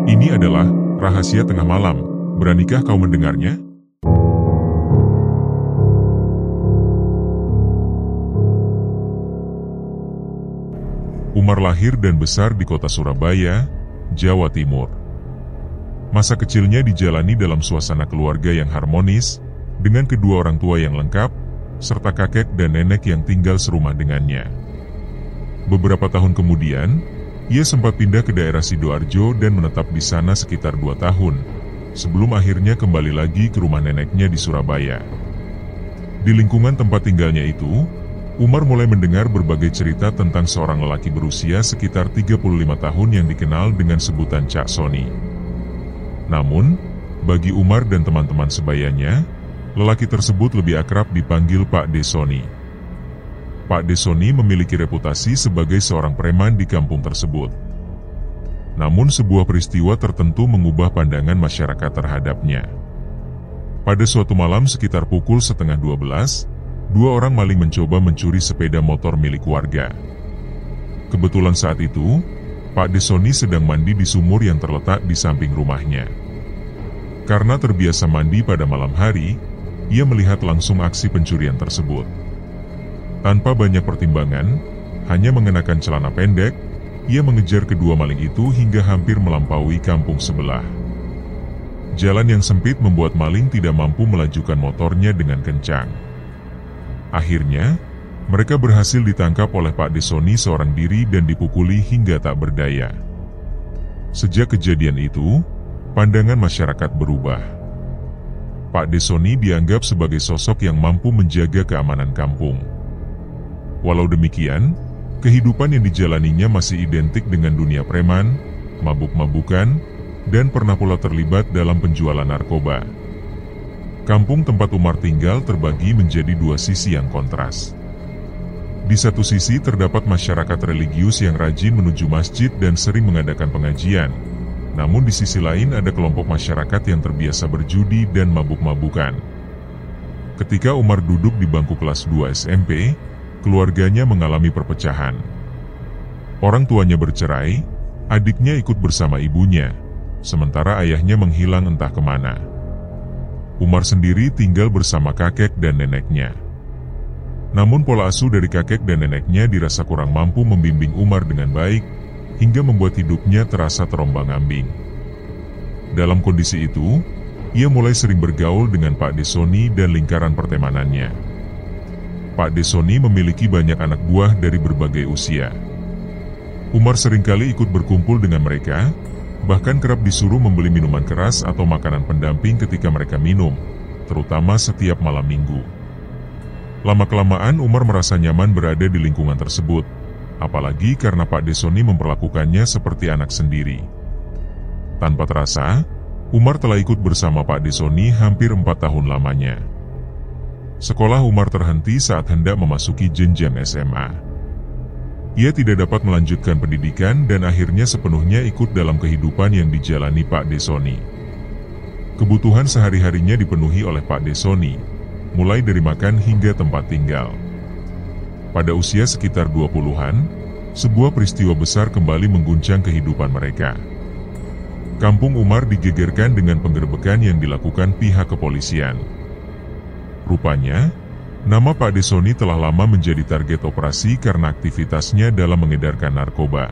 Ini adalah rahasia tengah malam. Beranikah kau mendengarnya? Umar lahir dan besar di kota Surabaya, Jawa Timur. Masa kecilnya dijalani dalam suasana keluarga yang harmonis, dengan kedua orang tua yang lengkap, serta kakek dan nenek yang tinggal serumah dengannya. Beberapa tahun kemudian, ia sempat pindah ke daerah Sidoarjo dan menetap di sana sekitar 2 tahun, sebelum akhirnya kembali lagi ke rumah neneknya di Surabaya. Di lingkungan tempat tinggalnya itu, Umar mulai mendengar berbagai cerita tentang seorang lelaki berusia sekitar 35 tahun yang dikenal dengan sebutan Cak Soni. Namun, bagi Umar dan teman-teman sebayanya, lelaki tersebut lebih akrab dipanggil Pak De Soni. Pak De Soni memiliki reputasi sebagai seorang preman di kampung tersebut. Namun sebuah peristiwa tertentu mengubah pandangan masyarakat terhadapnya. Pada suatu malam sekitar pukul 11:30, 2 orang maling mencoba mencuri sepeda motor milik warga. Kebetulan saat itu, Pak De Soni sedang mandi di sumur yang terletak di samping rumahnya. Karena terbiasa mandi pada malam hari, ia melihat langsung aksi pencurian tersebut. Tanpa banyak pertimbangan, hanya mengenakan celana pendek, ia mengejar kedua maling itu hingga hampir melampaui kampung sebelah. Jalan yang sempit membuat maling tidak mampu melajukan motornya dengan kencang. Akhirnya, mereka berhasil ditangkap oleh Pak De Soni seorang diri dan dipukuli hingga tak berdaya. Sejak kejadian itu, pandangan masyarakat berubah. Pak De Soni dianggap sebagai sosok yang mampu menjaga keamanan kampung. Walau demikian, kehidupan yang dijalaninya masih identik dengan dunia preman, mabuk-mabukan, dan pernah pula terlibat dalam penjualan narkoba. Kampung tempat Umar tinggal terbagi menjadi 2 sisi yang kontras. Di satu sisi terdapat masyarakat religius yang rajin menuju masjid dan sering mengadakan pengajian. Namun di sisi lain ada kelompok masyarakat yang terbiasa berjudi dan mabuk-mabukan. Ketika Umar duduk di bangku kelas 2 SMP, keluarganya mengalami perpecahan. Orang tuanya bercerai, adiknya ikut bersama ibunya, sementara ayahnya menghilang entah kemana. Umar sendiri tinggal bersama kakek dan neneknya. Namun pola asuh dari kakek dan neneknya dirasa kurang mampu membimbing Umar dengan baik, hingga membuat hidupnya terasa terombang-ambing. Dalam kondisi itu, ia mulai sering bergaul dengan Pak De Soni dan lingkaran pertemanannya. Pak De Soni memiliki banyak anak buah dari berbagai usia. Umar seringkali ikut berkumpul dengan mereka, bahkan kerap disuruh membeli minuman keras atau makanan pendamping ketika mereka minum, terutama setiap malam minggu. Lama-kelamaan Umar merasa nyaman berada di lingkungan tersebut, apalagi karena Pak De Soni memperlakukannya seperti anak sendiri. Tanpa terasa, Umar telah ikut bersama Pak De Soni hampir 4 tahun lamanya. Sekolah Umar terhenti saat hendak memasuki jenjang SMA. Ia tidak dapat melanjutkan pendidikan dan akhirnya sepenuhnya ikut dalam kehidupan yang dijalani Pak De Soni. Kebutuhan sehari-harinya dipenuhi oleh Pak De Soni, mulai dari makan hingga tempat tinggal. Pada usia sekitar 20-an, sebuah peristiwa besar kembali mengguncang kehidupan mereka. Kampung Umar digegerkan dengan penggerbekan yang dilakukan pihak kepolisian. Rupanya, nama Pak De Soni telah lama menjadi target operasi karena aktivitasnya dalam mengedarkan narkoba.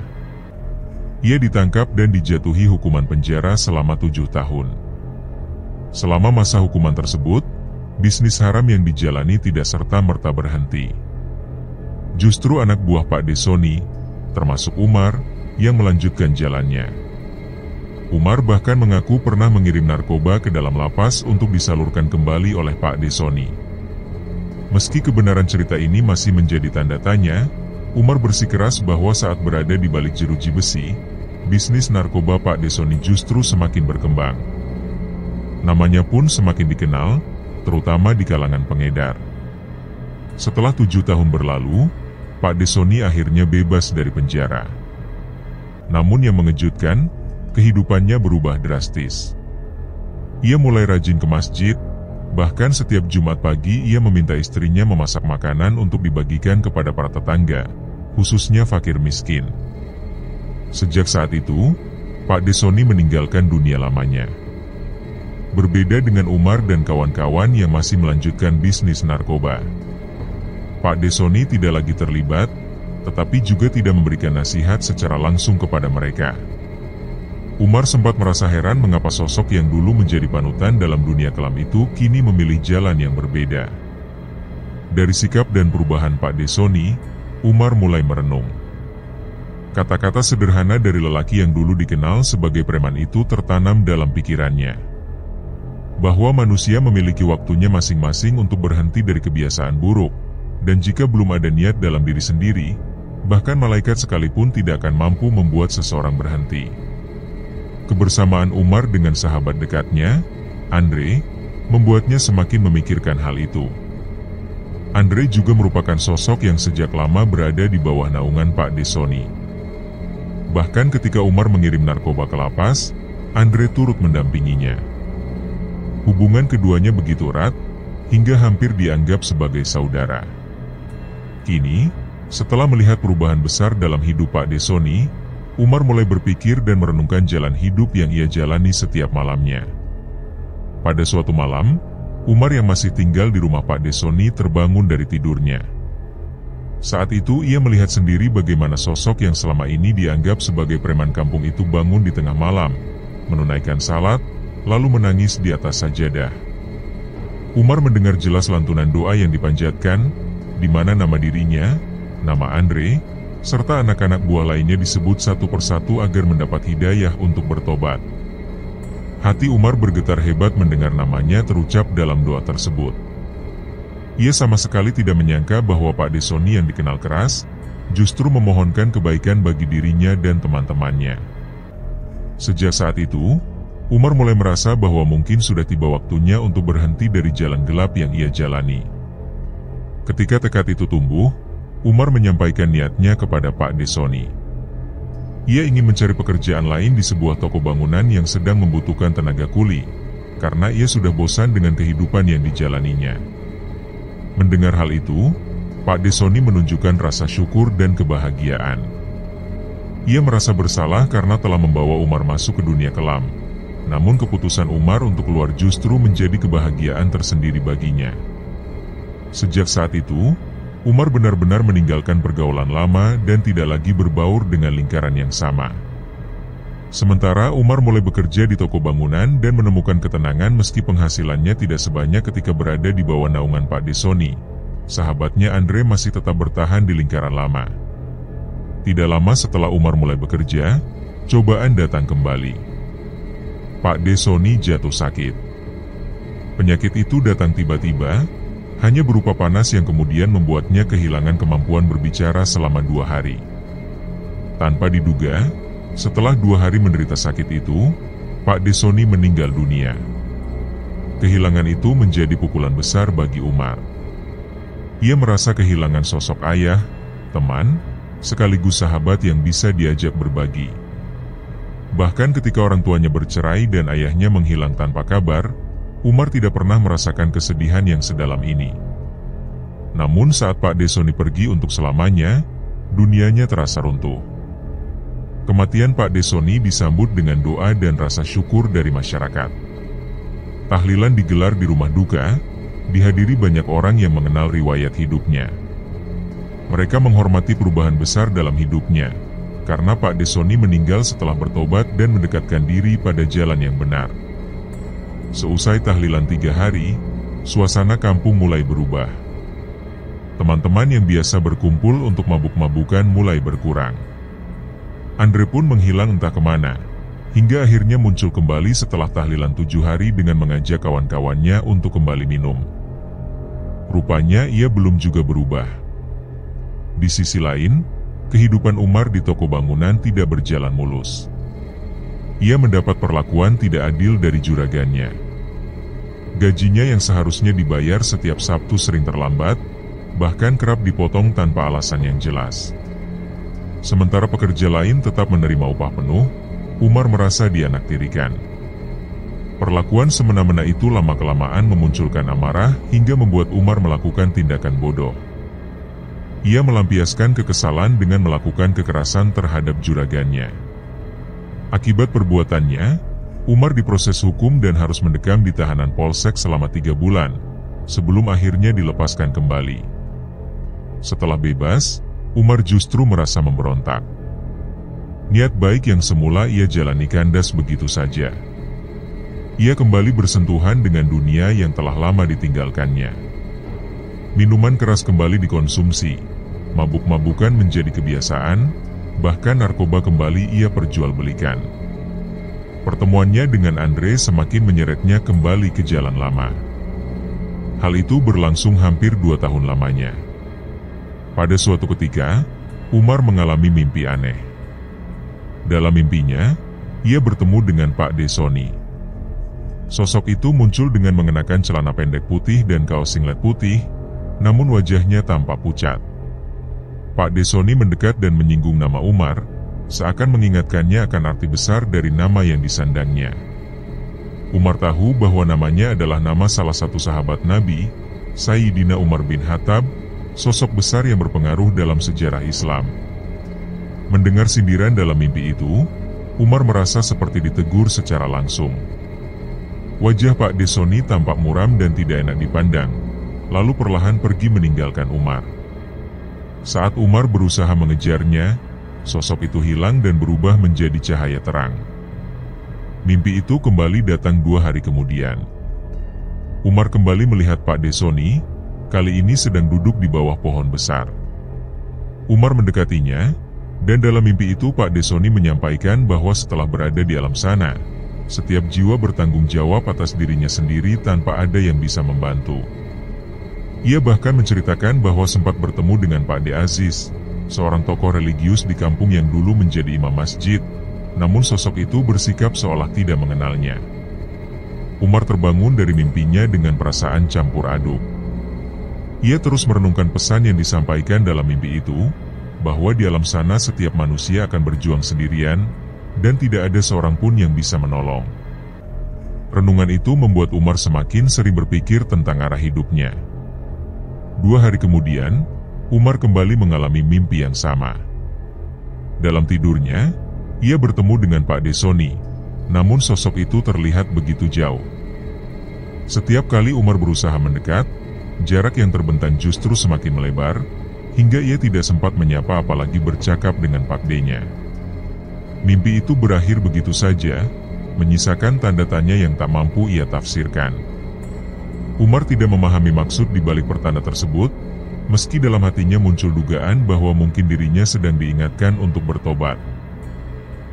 Ia ditangkap dan dijatuhi hukuman penjara selama 7 tahun. Selama masa hukuman tersebut, bisnis haram yang dijalani tidak serta-merta berhenti. Justru anak buah Pak De Soni, termasuk Umar, yang melanjutkan jalannya. Umar bahkan mengaku pernah mengirim narkoba ke dalam lapas untuk disalurkan kembali oleh Pak De Soni. Meski kebenaran cerita ini masih menjadi tanda tanya, Umar bersikeras bahwa saat berada di balik jeruji besi, bisnis narkoba Pak De Soni justru semakin berkembang. Namanya pun semakin dikenal, terutama di kalangan pengedar. Setelah 7 tahun berlalu, Pak De Soni akhirnya bebas dari penjara. Namun yang mengejutkan, kehidupannya berubah drastis. Ia mulai rajin ke masjid. Bahkan setiap Jumat pagi ia meminta istrinya memasak makanan untuk dibagikan kepada para tetangga, khususnya fakir miskin. Sejak saat itu, Pak Desoni meninggalkan dunia lamanya. Berbeda dengan Umar dan kawan-kawan yang masih melanjutkan bisnis narkoba, Pak Desoni tidak lagi terlibat, tetapi juga tidak memberikan nasihat secara langsung kepada mereka. Umar sempat merasa heran mengapa sosok yang dulu menjadi panutan dalam dunia kelam itu kini memilih jalan yang berbeda. Dari sikap dan perubahan Pak Desoni, Umar mulai merenung. Kata-kata sederhana dari lelaki yang dulu dikenal sebagai preman itu tertanam dalam pikirannya. Bahwa manusia memiliki waktunya masing-masing untuk berhenti dari kebiasaan buruk, dan jika belum ada niat dalam diri sendiri, bahkan malaikat sekalipun tidak akan mampu membuat seseorang berhenti. Kebersamaan Umar dengan sahabat dekatnya, Andre, membuatnya semakin memikirkan hal itu. Andre juga merupakan sosok yang sejak lama berada di bawah naungan Pak Desoni. Bahkan ketika Umar mengirim narkoba ke lapas, Andre turut mendampinginya. Hubungan keduanya begitu erat, hingga hampir dianggap sebagai saudara. Kini, setelah melihat perubahan besar dalam hidup Pak Desoni, Umar mulai berpikir dan merenungkan jalan hidup yang ia jalani setiap malamnya. Pada suatu malam, Umar yang masih tinggal di rumah Pak Desoni terbangun dari tidurnya. Saat itu ia melihat sendiri bagaimana sosok yang selama ini dianggap sebagai preman kampung itu bangun di tengah malam, menunaikan salat, lalu menangis di atas sajadah. Umar mendengar jelas lantunan doa yang dipanjatkan, di mana nama dirinya, nama Andre, serta anak-anak buah lainnya disebut satu persatu agar mendapat hidayah untuk bertobat. Hati Umar bergetar hebat mendengar namanya terucap dalam doa tersebut. Ia sama sekali tidak menyangka bahwa Pak Desoni yang dikenal keras, justru memohonkan kebaikan bagi dirinya dan teman-temannya. Sejak saat itu, Umar mulai merasa bahwa mungkin sudah tiba waktunya untuk berhenti dari jalan gelap yang ia jalani. Ketika tekad itu tumbuh, Umar menyampaikan niatnya kepada Pak Desoni. Ia ingin mencari pekerjaan lain di sebuah toko bangunan yang sedang membutuhkan tenaga kuli, karena ia sudah bosan dengan kehidupan yang dijalaninya. Mendengar hal itu, Pak Desoni menunjukkan rasa syukur dan kebahagiaan. Ia merasa bersalah karena telah membawa Umar masuk ke dunia kelam. Namun keputusan Umar untuk keluar justru menjadi kebahagiaan tersendiri baginya. Sejak saat itu, Umar benar-benar meninggalkan pergaulan lama dan tidak lagi berbaur dengan lingkaran yang sama. Sementara Umar mulai bekerja di toko bangunan dan menemukan ketenangan meski penghasilannya tidak sebanyak ketika berada di bawah naungan Pak Desoni. Sahabatnya Andre masih tetap bertahan di lingkaran lama. Tidak lama setelah Umar mulai bekerja, cobaan datang kembali. Pak Desoni jatuh sakit. Penyakit itu datang tiba-tiba, hanya berupa panas yang kemudian membuatnya kehilangan kemampuan berbicara selama 2 hari. Tanpa diduga, setelah 2 hari menderita sakit itu, Pak Desoni meninggal dunia. Kehilangan itu menjadi pukulan besar bagi Umar. Ia merasa kehilangan sosok ayah, teman, sekaligus sahabat yang bisa diajak berbagi. Bahkan ketika orang tuanya bercerai dan ayahnya menghilang tanpa kabar, Umar tidak pernah merasakan kesedihan yang sedalam ini. Namun saat Pak Desoni pergi untuk selamanya, dunianya terasa runtuh. Kematian Pak Desoni disambut dengan doa dan rasa syukur dari masyarakat. Tahlilan digelar di rumah duka, dihadiri banyak orang yang mengenal riwayat hidupnya. Mereka menghormati perubahan besar dalam hidupnya, karena Pak Desoni meninggal setelah bertobat dan mendekatkan diri pada jalan yang benar. Seusai tahlilan 3 hari, suasana kampung mulai berubah. Teman-teman yang biasa berkumpul untuk mabuk-mabukan mulai berkurang. Andre pun menghilang entah kemana, hingga akhirnya muncul kembali setelah tahlilan 7 hari dengan mengajak kawan-kawannya untuk kembali minum. Rupanya ia belum juga berubah. Di sisi lain, kehidupan Umar di toko bangunan tidak berjalan mulus. Ia mendapat perlakuan tidak adil dari juragannya. Gajinya yang seharusnya dibayar setiap Sabtu sering terlambat, bahkan kerap dipotong tanpa alasan yang jelas. Sementara pekerja lain tetap menerima upah penuh, Umar merasa dianaktirikan. Perlakuan semena-mena itu lama-kelamaan memunculkan amarah hingga membuat Umar melakukan tindakan bodoh. Ia melampiaskan kekesalan dengan melakukan kekerasan terhadap juragannya. Akibat perbuatannya, Umar diproses hukum dan harus mendekam di tahanan polsek selama 3 bulan, sebelum akhirnya dilepaskan kembali. Setelah bebas, Umar justru merasa memberontak. Niat baik yang semula ia jalani kandas begitu saja. Ia kembali bersentuhan dengan dunia yang telah lama ditinggalkannya. Minuman keras kembali dikonsumsi, mabuk-mabukan menjadi kebiasaan, bahkan narkoba kembali ia perjualbelikan. Pertemuannya dengan Andre semakin menyeretnya kembali ke jalan lama. Hal itu berlangsung hampir 2 tahun lamanya. Pada suatu ketika, Umar mengalami mimpi aneh. Dalam mimpinya, ia bertemu dengan Pak Desoni. Sosok itu muncul dengan mengenakan celana pendek putih dan kaos singlet putih, namun wajahnya tampak pucat. Pak Desoni mendekat dan menyinggung nama Umar, seakan mengingatkannya akan arti besar dari nama yang disandangnya. Umar tahu bahwa namanya adalah nama salah satu sahabat Nabi, Sayyidina Umar bin Khattab, sosok besar yang berpengaruh dalam sejarah Islam. Mendengar sindiran dalam mimpi itu, Umar merasa seperti ditegur secara langsung. Wajah Pak Desoni tampak muram dan tidak enak dipandang, lalu perlahan pergi meninggalkan Umar. Saat Umar berusaha mengejarnya, sosok itu hilang dan berubah menjadi cahaya terang. Mimpi itu kembali datang 2 hari kemudian. Umar kembali melihat Pak Desoni, kali ini sedang duduk di bawah pohon besar. Umar mendekatinya, dan dalam mimpi itu Pak Desoni menyampaikan bahwa setelah berada di alam sana, setiap jiwa bertanggung jawab atas dirinya sendiri tanpa ada yang bisa membantu. Ia bahkan menceritakan bahwa sempat bertemu dengan Pak De Aziz, seorang tokoh religius di kampung yang dulu menjadi imam masjid, namun sosok itu bersikap seolah tidak mengenalnya. Umar terbangun dari mimpinya dengan perasaan campur aduk. Ia terus merenungkan pesan yang disampaikan dalam mimpi itu, bahwa di alam sana setiap manusia akan berjuang sendirian, dan tidak ada seorang pun yang bisa menolong. Renungan itu membuat Umar semakin sering berpikir tentang arah hidupnya. 2 hari kemudian, Umar kembali mengalami mimpi yang sama. Dalam tidurnya, ia bertemu dengan Pak Desoni, namun sosok itu terlihat begitu jauh. Setiap kali Umar berusaha mendekat, jarak yang terbentang justru semakin melebar, hingga ia tidak sempat menyapa apalagi bercakap dengan Pak D-nya. Mimpi itu berakhir begitu saja, menyisakan tanda tanya yang tak mampu ia tafsirkan. Umar tidak memahami maksud di balik pertanda tersebut, meski dalam hatinya muncul dugaan bahwa mungkin dirinya sedang diingatkan untuk bertobat.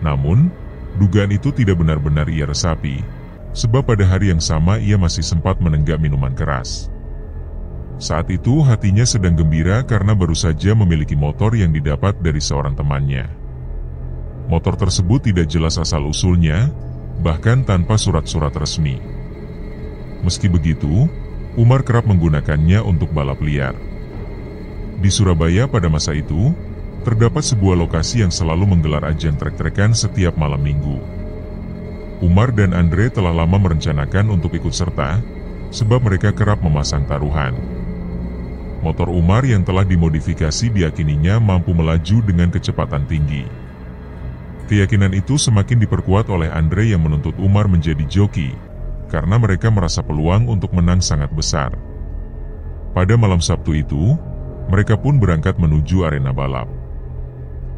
Namun, dugaan itu tidak benar-benar ia resapi, sebab pada hari yang sama ia masih sempat menenggak minuman keras. Saat itu hatinya sedang gembira karena baru saja memiliki motor yang didapat dari seorang temannya. Motor tersebut tidak jelas asal-usulnya, bahkan tanpa surat-surat resmi. Meski begitu, Umar kerap menggunakannya untuk balap liar. Di Surabaya pada masa itu, terdapat sebuah lokasi yang selalu menggelar ajang trek-trekan setiap malam minggu. Umar dan Andre telah lama merencanakan untuk ikut serta, sebab mereka kerap memasang taruhan. Motor Umar yang telah dimodifikasi diyakininya mampu melaju dengan kecepatan tinggi. Keyakinan itu semakin diperkuat oleh Andre yang menuntut Umar menjadi joki, karena mereka merasa peluang untuk menang sangat besar. Pada malam Sabtu itu, mereka pun berangkat menuju arena balap.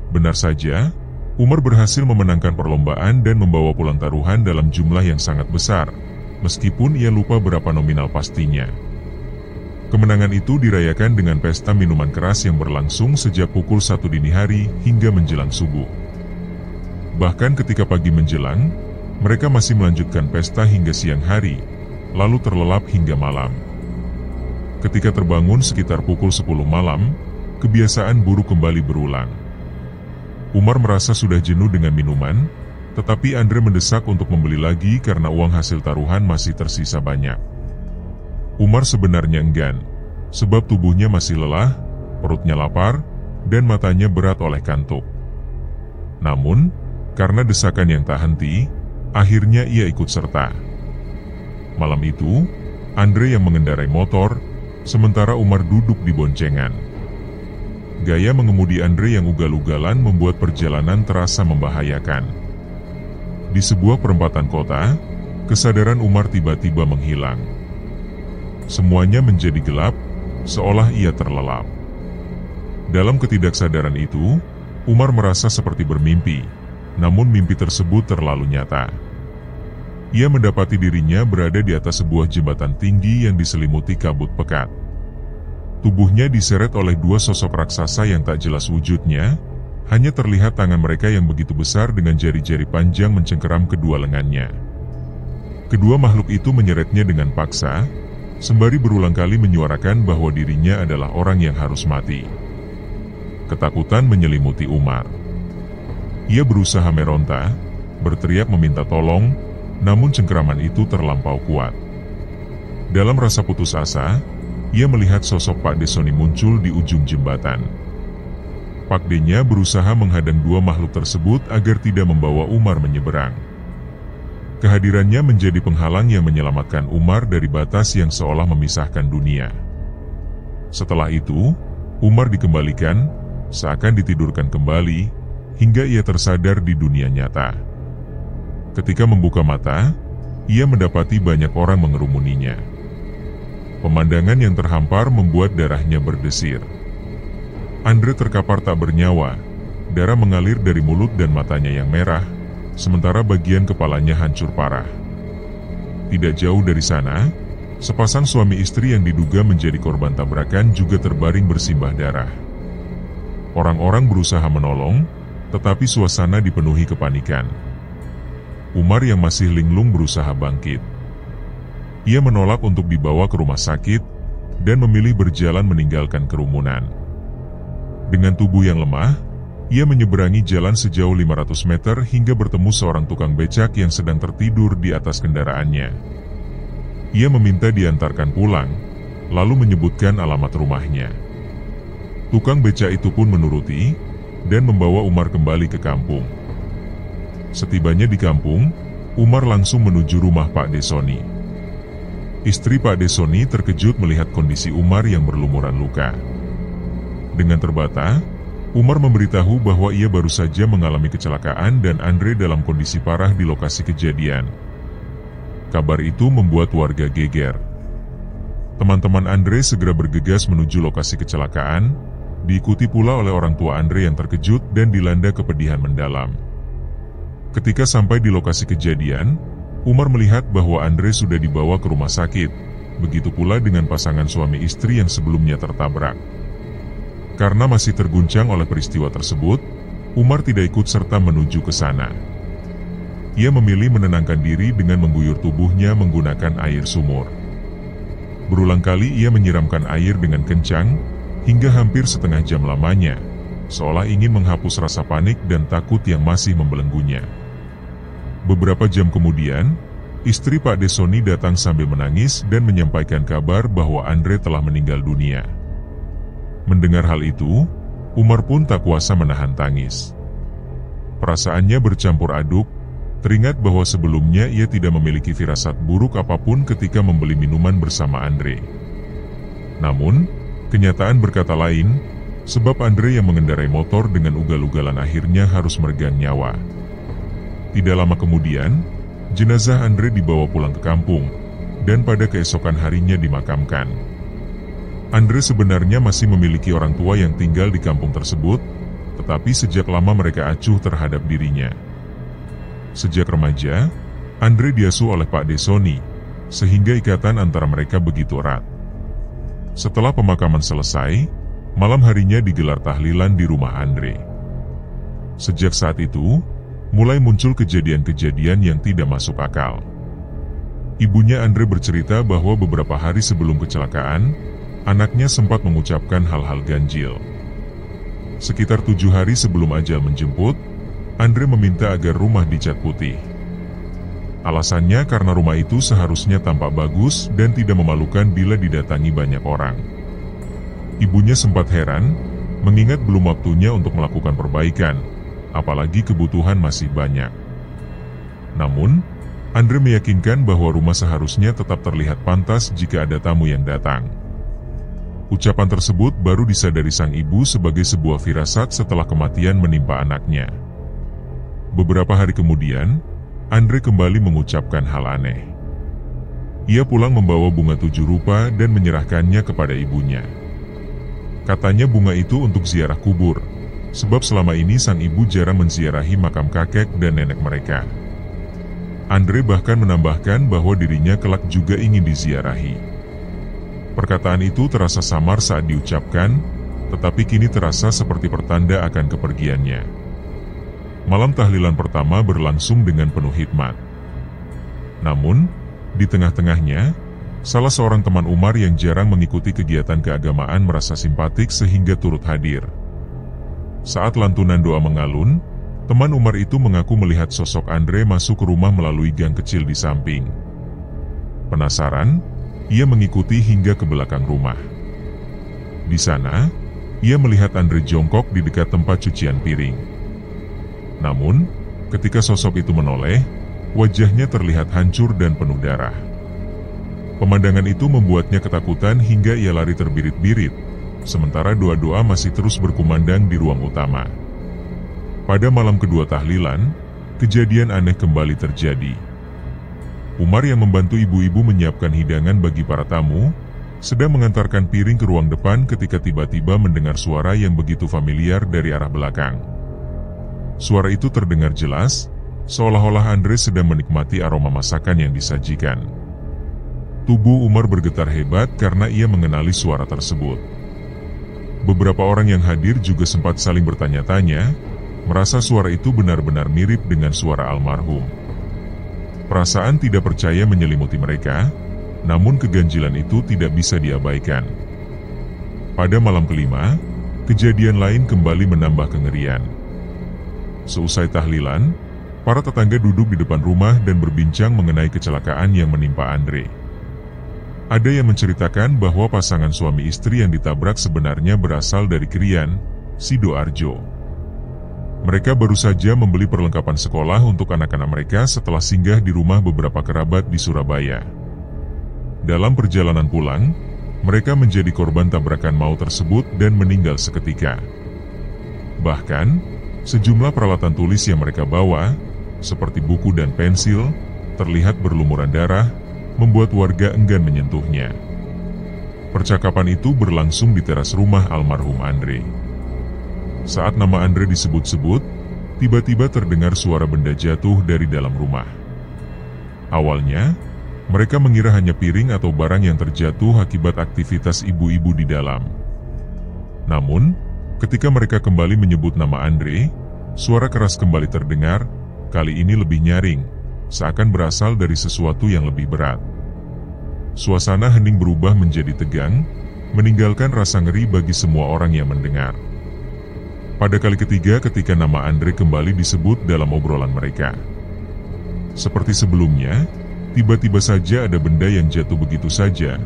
Benar saja, Umar berhasil memenangkan perlombaan dan membawa pulang taruhan dalam jumlah yang sangat besar, meskipun ia lupa berapa nominal pastinya. Kemenangan itu dirayakan dengan pesta minuman keras yang berlangsung sejak pukul 1 dini hari hingga menjelang subuh. Bahkan ketika pagi menjelang, mereka masih melanjutkan pesta hingga siang hari, lalu terlelap hingga malam. Ketika terbangun sekitar pukul 10 malam, kebiasaan buruk kembali berulang. Umar merasa sudah jenuh dengan minuman, tetapi Andre mendesak untuk membeli lagi karena uang hasil taruhan masih tersisa banyak. Umar sebenarnya enggan, sebab tubuhnya masih lelah, perutnya lapar, dan matanya berat oleh kantuk. Namun, karena desakan yang tak henti, akhirnya ia ikut serta. Malam itu, Andre yang mengendarai motor, sementara Umar duduk di boncengan. Gaya mengemudi Andre yang ugal-ugalan membuat perjalanan terasa membahayakan. Di sebuah perempatan kota, kesadaran Umar tiba-tiba menghilang. Semuanya menjadi gelap, seolah ia terlelap. Dalam ketidaksadaran itu, Umar merasa seperti bermimpi, namun mimpi tersebut terlalu nyata. Ia mendapati dirinya berada di atas sebuah jembatan tinggi yang diselimuti kabut pekat. Tubuhnya diseret oleh dua sosok raksasa yang tak jelas wujudnya, hanya terlihat tangan mereka yang begitu besar dengan jari-jari panjang mencengkeram kedua lengannya. Kedua makhluk itu menyeretnya dengan paksa, sembari berulang kali menyuarakan bahwa dirinya adalah orang yang harus mati. Ketakutan menyelimuti Umar. Ia berusaha meronta, berteriak meminta tolong, namun cengkeraman itu terlampau kuat. Dalam rasa putus asa, ia melihat sosok Pak Desoni muncul di ujung jembatan. Pak D-nya berusaha menghadang dua makhluk tersebut agar tidak membawa Umar menyeberang. Kehadirannya menjadi penghalang yang menyelamatkan Umar dari batas yang seolah memisahkan dunia. Setelah itu, Umar dikembalikan, seakan ditidurkan kembali, hingga ia tersadar di dunia nyata. Ketika membuka mata, ia mendapati banyak orang mengerumuninya. Pemandangan yang terhampar membuat darahnya berdesir. Andre terkapar tak bernyawa, darah mengalir dari mulut dan matanya yang merah, sementara bagian kepalanya hancur parah. Tidak jauh dari sana, sepasang suami istri yang diduga menjadi korban tabrakan juga terbaring bersimbah darah. Orang-orang berusaha menolong, tetapi suasana dipenuhi kepanikan. Umar yang masih linglung berusaha bangkit. Ia menolak untuk dibawa ke rumah sakit, dan memilih berjalan meninggalkan kerumunan. Dengan tubuh yang lemah, ia menyeberangi jalan sejauh 500 meter hingga bertemu seorang tukang becak yang sedang tertidur di atas kendaraannya. Ia meminta diantarkan pulang, lalu menyebutkan alamat rumahnya. Tukang becak itu pun menuruti, dan membawa Umar kembali ke kampung. Setibanya di kampung, Umar langsung menuju rumah Pak Desoni. Istri Pak Desoni terkejut melihat kondisi Umar yang berlumuran luka. Dengan terbata, Umar memberitahu bahwa ia baru saja mengalami kecelakaan dan Andre dalam kondisi parah di lokasi kejadian. Kabar itu membuat warga geger. Teman-teman Andre segera bergegas menuju lokasi kecelakaan, diikuti pula oleh orang tua Andre yang terkejut dan dilanda kepedihan mendalam. Ketika sampai di lokasi kejadian, Umar melihat bahwa Andre sudah dibawa ke rumah sakit, begitu pula dengan pasangan suami istri yang sebelumnya tertabrak. Karena masih terguncang oleh peristiwa tersebut, Umar tidak ikut serta menuju ke sana. Ia memilih menenangkan diri dengan mengguyur tubuhnya menggunakan air sumur. Berulang kali ia menyiramkan air dengan kencang, hingga hampir setengah jam lamanya, seolah ingin menghapus rasa panik dan takut yang masih membelenggunya. Beberapa jam kemudian, istri Pak Desoni datang sambil menangis dan menyampaikan kabar bahwa Andre telah meninggal dunia. Mendengar hal itu, Umar pun tak kuasa menahan tangis. Perasaannya bercampur aduk, teringat bahwa sebelumnya ia tidak memiliki firasat buruk apapun ketika membeli minuman bersama Andre. Namun, kenyataan berkata lain, sebab Andre yang mengendarai motor dengan ugal-ugalan akhirnya harus meregang nyawa. Tidak lama kemudian, jenazah Andre dibawa pulang ke kampung, dan pada keesokan harinya dimakamkan. Andre sebenarnya masih memiliki orang tua yang tinggal di kampung tersebut, tetapi sejak lama mereka acuh terhadap dirinya. Sejak remaja, Andre diasuh oleh Pak Desoni, sehingga ikatan antara mereka begitu erat. Setelah pemakaman selesai, malam harinya digelar tahlilan di rumah Andre. Sejak saat itu, mulai muncul kejadian-kejadian yang tidak masuk akal. Ibunya Andre bercerita bahwa beberapa hari sebelum kecelakaan, anaknya sempat mengucapkan hal-hal ganjil. Sekitar 7 hari sebelum ajal menjemput, Andre meminta agar rumah dicat putih. Alasannya karena rumah itu seharusnya tampak bagus dan tidak memalukan bila didatangi banyak orang. Ibunya sempat heran, mengingat belum waktunya untuk melakukan perbaikan, apalagi kebutuhan masih banyak. Namun, Andre meyakinkan bahwa rumah seharusnya tetap terlihat pantas jika ada tamu yang datang. Ucapan tersebut baru disadari sang ibu sebagai sebuah firasat setelah kematian menimpa anaknya. Beberapa hari kemudian, Andre kembali mengucapkan hal aneh. Ia pulang membawa bunga 7 rupa dan menyerahkannya kepada ibunya. Katanya bunga itu untuk ziarah kubur, sebab selama ini sang ibu jarang menziarahi makam kakek dan nenek mereka. Andre bahkan menambahkan bahwa dirinya kelak juga ingin diziarahi. Perkataan itu terasa samar saat diucapkan, tetapi kini terasa seperti pertanda akan kepergiannya. Malam tahlilan pertama berlangsung dengan penuh hikmat. Namun, di tengah-tengahnya, salah seorang teman Umar yang jarang mengikuti kegiatan keagamaan merasa simpatik sehingga turut hadir. Saat lantunan doa mengalun, teman Umar itu mengaku melihat sosok Andre masuk ke rumah melalui gang kecil di samping. Penasaran, ia mengikuti hingga ke belakang rumah. Di sana, ia melihat Andre jongkok di dekat tempat cucian piring. Namun, ketika sosok itu menoleh, wajahnya terlihat hancur dan penuh darah. Pemandangan itu membuatnya ketakutan hingga ia lari terbirit-birit, sementara doa-doa masih terus berkumandang di ruang utama. Pada malam kedua tahlilan, kejadian aneh kembali terjadi. Umar yang membantu ibu-ibu menyiapkan hidangan bagi para tamu, sedang mengantarkan piring ke ruang depan ketika tiba-tiba mendengar suara yang begitu familiar dari arah belakang. Suara itu terdengar jelas, seolah-olah Andre sedang menikmati aroma masakan yang disajikan. Tubuh Umar bergetar hebat karena ia mengenali suara tersebut. Beberapa orang yang hadir juga sempat saling bertanya-tanya, merasa suara itu benar-benar mirip dengan suara almarhum. Perasaan tidak percaya menyelimuti mereka, namun keganjilan itu tidak bisa diabaikan. Pada malam kelima, kejadian lain kembali menambah kengerian. Seusai tahlilan, para tetangga duduk di depan rumah dan berbincang mengenai kecelakaan yang menimpa Andre. Ada yang menceritakan bahwa pasangan suami istri yang ditabrak sebenarnya berasal dari Krian, Sidoarjo. Mereka baru saja membeli perlengkapan sekolah untuk anak-anak mereka setelah singgah di rumah beberapa kerabat di Surabaya. Dalam perjalanan pulang, mereka menjadi korban tabrakan maut tersebut dan meninggal seketika. Bahkan, sejumlah peralatan tulis yang mereka bawa, seperti buku dan pensil, terlihat berlumuran darah, membuat warga enggan menyentuhnya. Percakapan itu berlangsung di teras rumah almarhum Andre. Saat nama Andre disebut-sebut, tiba-tiba terdengar suara benda jatuh dari dalam rumah. Awalnya, mereka mengira hanya piring atau barang yang terjatuh akibat aktivitas ibu-ibu di dalam. Namun, ketika mereka kembali menyebut nama Andre, suara keras kembali terdengar, kali ini lebih nyaring, seakan berasal dari sesuatu yang lebih berat. Suasana hening berubah menjadi tegang, meninggalkan rasa ngeri bagi semua orang yang mendengar. Pada kali ketiga ketika nama Andre kembali disebut dalam obrolan mereka. Seperti sebelumnya, tiba-tiba saja ada benda yang jatuh begitu saja,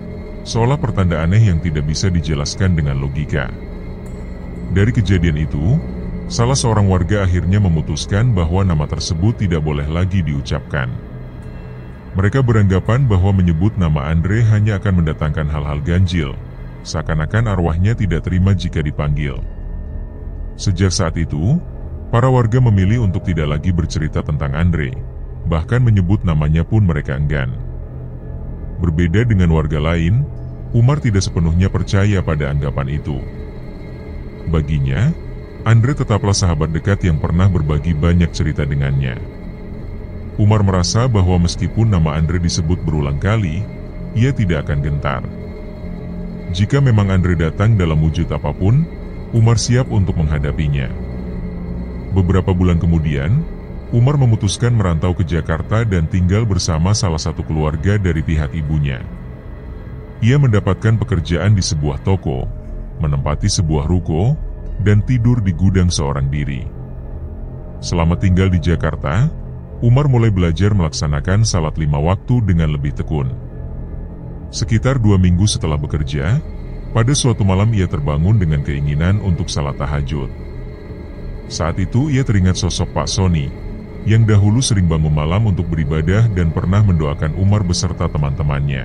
seolah pertanda aneh yang tidak bisa dijelaskan dengan logika. Dari kejadian itu, salah seorang warga akhirnya memutuskan bahwa nama tersebut tidak boleh lagi diucapkan. Mereka beranggapan bahwa menyebut nama Andre hanya akan mendatangkan hal-hal ganjil, seakan-akan arwahnya tidak terima jika dipanggil. Sejak saat itu, para warga memilih untuk tidak lagi bercerita tentang Andre, bahkan menyebut namanya pun mereka enggan. Berbeda dengan warga lain, Umar tidak sepenuhnya percaya pada anggapan itu. Baginya, Andre tetaplah sahabat dekat yang pernah berbagi banyak cerita dengannya. Umar merasa bahwa meskipun nama Andre disebut berulang kali, ia tidak akan gentar. Jika memang Andre datang dalam wujud apapun, Umar siap untuk menghadapinya. Beberapa bulan kemudian, Umar memutuskan merantau ke Jakarta dan tinggal bersama salah satu keluarga dari pihak ibunya. Ia mendapatkan pekerjaan di sebuah toko, menempati sebuah ruko, dan tidur di gudang seorang diri. Selama tinggal di Jakarta, Umar mulai belajar melaksanakan salat 5 waktu dengan lebih tekun. Sekitar 2 minggu setelah bekerja, pada suatu malam ia terbangun dengan keinginan untuk salat tahajud. Saat itu ia teringat sosok Pak Soni, yang dahulu sering bangun malam untuk beribadah dan pernah mendoakan Umar beserta teman-temannya.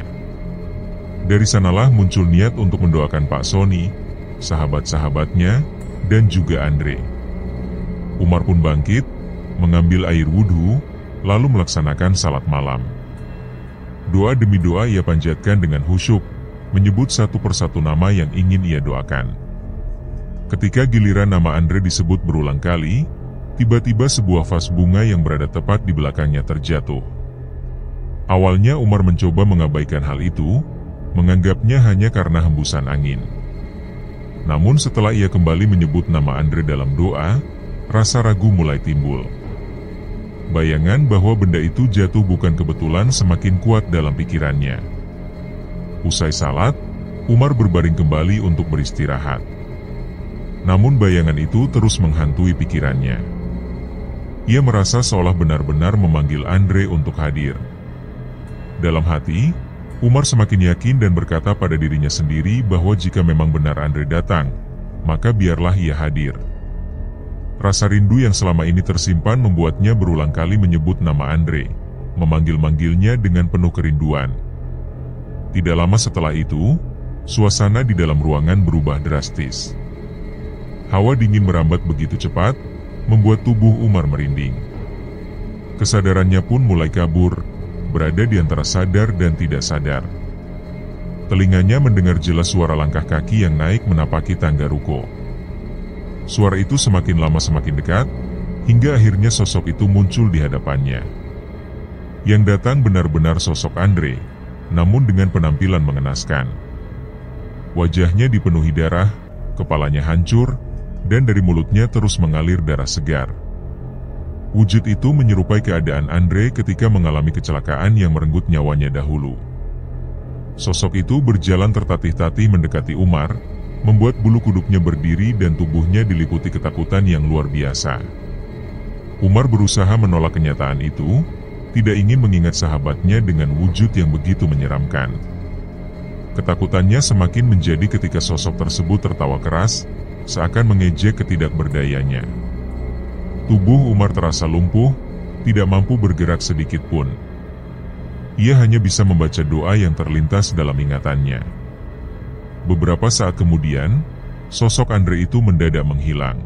Dari sanalah muncul niat untuk mendoakan Pak Soni, sahabat-sahabatnya, dan juga Andre. Umar pun bangkit, mengambil air wudhu, lalu melaksanakan salat malam. Doa demi doa ia panjatkan dengan khusyuk, menyebut satu persatu nama yang ingin ia doakan. Ketika giliran nama Andre disebut berulang kali, tiba-tiba sebuah vas bunga yang berada tepat di belakangnya terjatuh. Awalnya Umar mencoba mengabaikan hal itu, menganggapnya hanya karena hembusan angin. Namun setelah ia kembali menyebut nama Andre dalam doa, rasa ragu mulai timbul. Bayangan bahwa benda itu jatuh bukan kebetulan semakin kuat dalam pikirannya. Usai salat, Umar berbaring kembali untuk beristirahat. Namun bayangan itu terus menghantui pikirannya. Ia merasa seolah benar-benar memanggil Andre untuk hadir. Dalam hati, Umar semakin yakin dan berkata pada dirinya sendiri bahwa jika memang benar Andre datang, maka biarlah ia hadir. Rasa rindu yang selama ini tersimpan membuatnya berulang kali menyebut nama Andre, memanggil-manggilnya dengan penuh kerinduan. Tidak lama setelah itu, suasana di dalam ruangan berubah drastis. Hawa dingin merambat begitu cepat, membuat tubuh Umar merinding. Kesadarannya pun mulai kabur, berada di antara sadar dan tidak sadar. Telinganya mendengar jelas suara langkah kaki yang naik menapaki tangga ruko. Suara itu semakin lama semakin dekat, hingga akhirnya sosok itu muncul di hadapannya. Yang datang benar-benar sosok Andre, namun dengan penampilan mengenaskan. Wajahnya dipenuhi darah, kepalanya hancur, dan dari mulutnya terus mengalir darah segar. Wujud itu menyerupai keadaan Andre ketika mengalami kecelakaan yang merenggut nyawanya dahulu. Sosok itu berjalan tertatih-tatih mendekati Umar, membuat bulu kuduknya berdiri dan tubuhnya diliputi ketakutan yang luar biasa. Umar berusaha menolak kenyataan itu, tidak ingin mengingat sahabatnya dengan wujud yang begitu menyeramkan. Ketakutannya semakin menjadi ketika sosok tersebut tertawa keras, seakan mengejek ketidakberdayanya. Tubuh Umar terasa lumpuh, tidak mampu bergerak sedikit pun. Ia hanya bisa membaca doa yang terlintas dalam ingatannya. Beberapa saat kemudian, sosok Andre itu mendadak menghilang.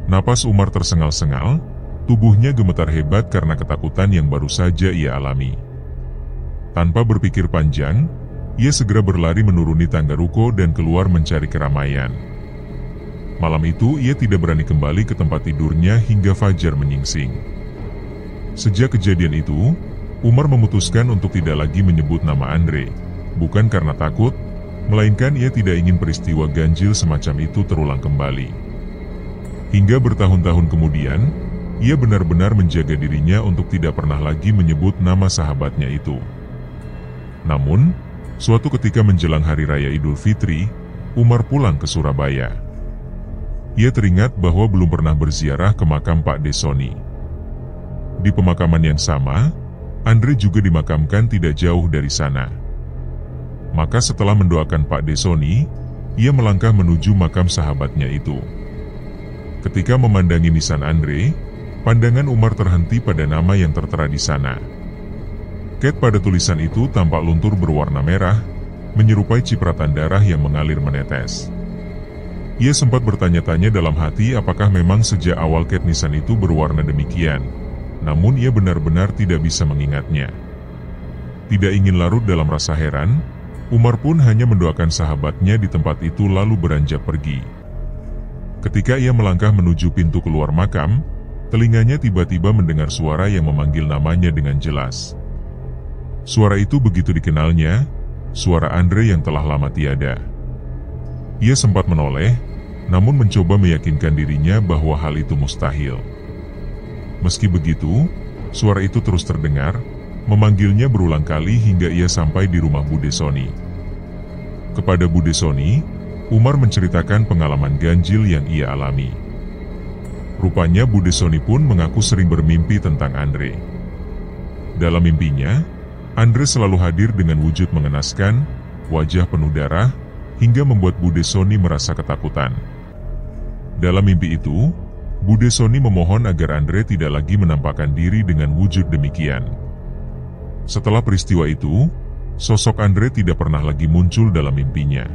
Napas Umar tersengal-sengal, tubuhnya gemetar hebat karena ketakutan yang baru saja ia alami. Tanpa berpikir panjang, ia segera berlari menuruni tangga ruko dan keluar mencari keramaian. Malam itu ia tidak berani kembali ke tempat tidurnya hingga fajar menyingsing. Sejak kejadian itu, Umar memutuskan untuk tidak lagi menyebut nama Andre, bukan karena takut, melainkan ia tidak ingin peristiwa ganjil semacam itu terulang kembali. Hingga bertahun-tahun kemudian, ia benar-benar menjaga dirinya untuk tidak pernah lagi menyebut nama sahabatnya itu. Namun, suatu ketika menjelang Hari Raya Idul Fitri, Umar pulang ke Surabaya. Ia teringat bahwa belum pernah berziarah ke makam Pak Desoni. Di pemakaman yang sama, Andre juga dimakamkan tidak jauh dari sana. Maka setelah mendoakan Pak Desoni, ia melangkah menuju makam sahabatnya itu. Ketika memandangi nisan Andre, pandangan Umar terhenti pada nama yang tertera di sana. Cat pada tulisan itu tampak luntur berwarna merah, menyerupai cipratan darah yang mengalir menetes. Ia sempat bertanya-tanya dalam hati apakah memang sejak awal cat nisan itu berwarna demikian, namun ia benar-benar tidak bisa mengingatnya. Tidak ingin larut dalam rasa heran, Umar pun hanya mendoakan sahabatnya di tempat itu lalu beranjak pergi. Ketika ia melangkah menuju pintu keluar makam, telinganya tiba-tiba mendengar suara yang memanggil namanya dengan jelas. Suara itu begitu dikenalnya, suara Andre yang telah lama tiada. Ia sempat menoleh, namun mencoba meyakinkan dirinya bahwa hal itu mustahil. Meski begitu, suara itu terus terdengar, memanggilnya berulang kali hingga ia sampai di rumah Bu Desoni. Kepada Bu Desoni, Umar menceritakan pengalaman ganjil yang ia alami. Rupanya Bu Desoni pun mengaku sering bermimpi tentang Andre. Dalam mimpinya, Andre selalu hadir dengan wujud mengenaskan, wajah penuh darah, hingga membuat Bu Desoni merasa ketakutan. Dalam mimpi itu, Bu Desoni memohon agar Andre tidak lagi menampakkan diri dengan wujud demikian. Setelah peristiwa itu, sosok Andre tidak pernah lagi muncul dalam mimpinya.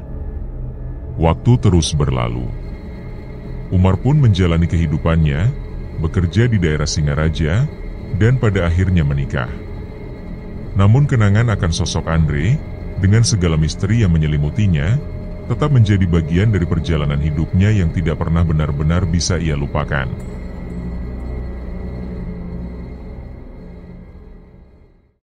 Waktu terus berlalu. Umar pun menjalani kehidupannya, bekerja di daerah Singaraja, dan pada akhirnya menikah. Namun kenangan akan sosok Andre, dengan segala misteri yang menyelimutinya, tetap menjadi bagian dari perjalanan hidupnya yang tidak pernah benar-benar bisa ia lupakan.